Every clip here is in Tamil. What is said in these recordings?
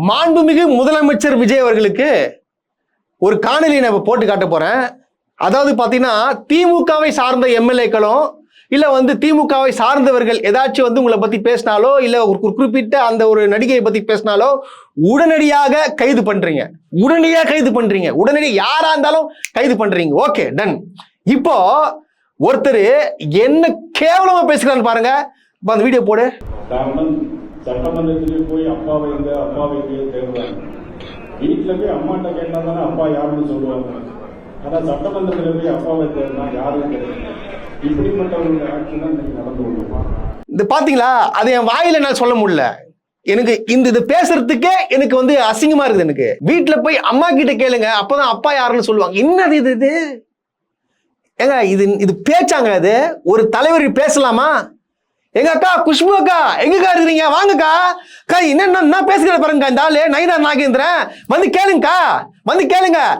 மாண்புமிகு முதலமைச்சர் விஜய் அவர்களுக்கு ஒரு காணொலி நான் போட்டு காட்ட போறேன். அதாவது பாத்தீங்கன்னா திமுகவை சார்ந்த எம்எல்ஏக்களும் இல்ல திமுகவை சார்ந்தவர்கள் ஏதாச்சும் உங்களை பத்தி பேசினாலோ இல்ல ஒரு குறிப்பிட்ட அந்த ஒரு நடிகையை பத்தி பேசினாலோ உடனடியாக கைது பண்றீங்க. உடனடியாக யாரா இருந்தாலும் கைது பண்றீங்க. Okay, done. இப்போ ஒருத்தர் என்ன கேவலமா பேசுறான்னு பாருங்க. அந்த வீடியோ போடு. சட்டமன்றத்திலே போய் அப்பாவை தேடுவாங்க. வீட்டுல போய் அம்மாட்ட கேட்டா தானே அப்பா யாருன்னு சொல்லுவாங்க. ஆனா சட்டமன்றத்தில போய் அப்பாவை தேடினா யாரும் கிடையாது. இப்படிப்பட்டவர்களுடைய ஆட்சி தான் இன்னைக்கு நடந்து கொள்ளுமா? இது பாத்தீங்களா? அது என் வாயில நான் சொல்ல முடியல. எனக்கு இது பேசுறதுக்கே எனக்கு அசிங்கமா இருக்குது. எனக்கு வீட்டுல போய் அம்மா கிட்ட கேளுங்க, அப்பதான் அப்பா யாருன்னு சொல்லுவாங்க. என்னது இது? ஏங்க இது பேச்சாங்க? அது ஒரு தலைவர் பேசலாமா? எங்க அக்கா குஷ்பு அக்கா எங்கக்கா இருக்கிறீங்க? வாங்கக்கா. அக்கா என்ன பேசுகிற பாருங்க. இந்த ஆளு நயினார் நாகேந்திரன் கேளுங்க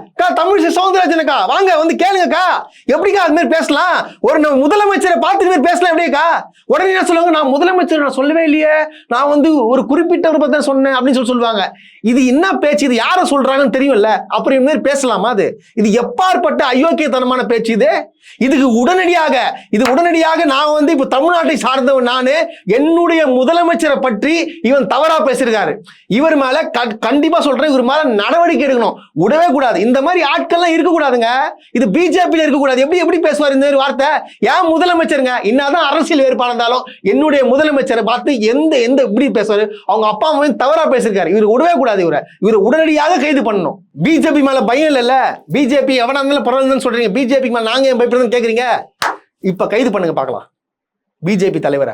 அக்கா. தமிழிசை சவுந்தரராஜன் அக்கா வாங்க கேளுங்கக்கா. எப்படிக்கா அது மாதிரி பேசலாம்? ஒரு முதலமைச்சரை பார்த்து பேசலாம் எப்படிக்கா? உடனே என்ன சொல்லுவாங்க, நான் முதலமைச்சர் நான் சொல்லவே இல்லையே, நான் ஒரு குறிப்பிட்டவரை பத்தி சொன்னேன் அப்படின்னு சொல்லுவாங்க. இது என்ன பேச்சு? இது யாரை சொல்றாங்கன்னு தெரியும்ல, அப்புறம் இது மாதிரி பேசலாமா? இது எப்பாற்பட்ட அயோக்கியத்தனமான பேச்சு இது. இதுக்கு உடனடியாக நான் இப்ப தமிழ்நாட்டை சார்ந்தவன் நானு, என்னுடைய முதலமைச்சரை பற்றி இவன் தவறா பேசியிருக்காரு. இவர் மேல கண்டிப்பா சொல்றேன், இவர் மேல நடவடிக்கை எடுக்கணும். விடவே கூடாது. இந்த மாதிரி ஆட்கள்லாம் இருக்கக்கூடாதுங்க. இது பிஜேபியில இருக்கக்கூடாது. எப்படி பேசுவார் இந்த வார்த்தை? ஏன் முதலமைச்சருங்க, என்னதான் அரசியல் வேறுபாடு இருந்தாலும் என்னுடைய முதலமைச்சரை பார்த்து எந்த இப்படி பேசுவாரு? அவங்க அப்பா அம்மாவையும் தவறா பேசியிருக்காரு. இவர் விடவே கூடாது. இவரை உடனடியாக கைது பண்ணணும். பிஜேபி மேல பயம் இல்ல. பிஜேபி எவனா இருந்தாலும் பரவாயில்லன்னு சொல்றீங்க. பிஜேபி மேல நாங்க ஏன் பயப்படுறதுன்னு கேக்குறீங்க? இப்ப கைது பண்ணுங்க பார்க்கலாம் பிஜேபி தலைவரை.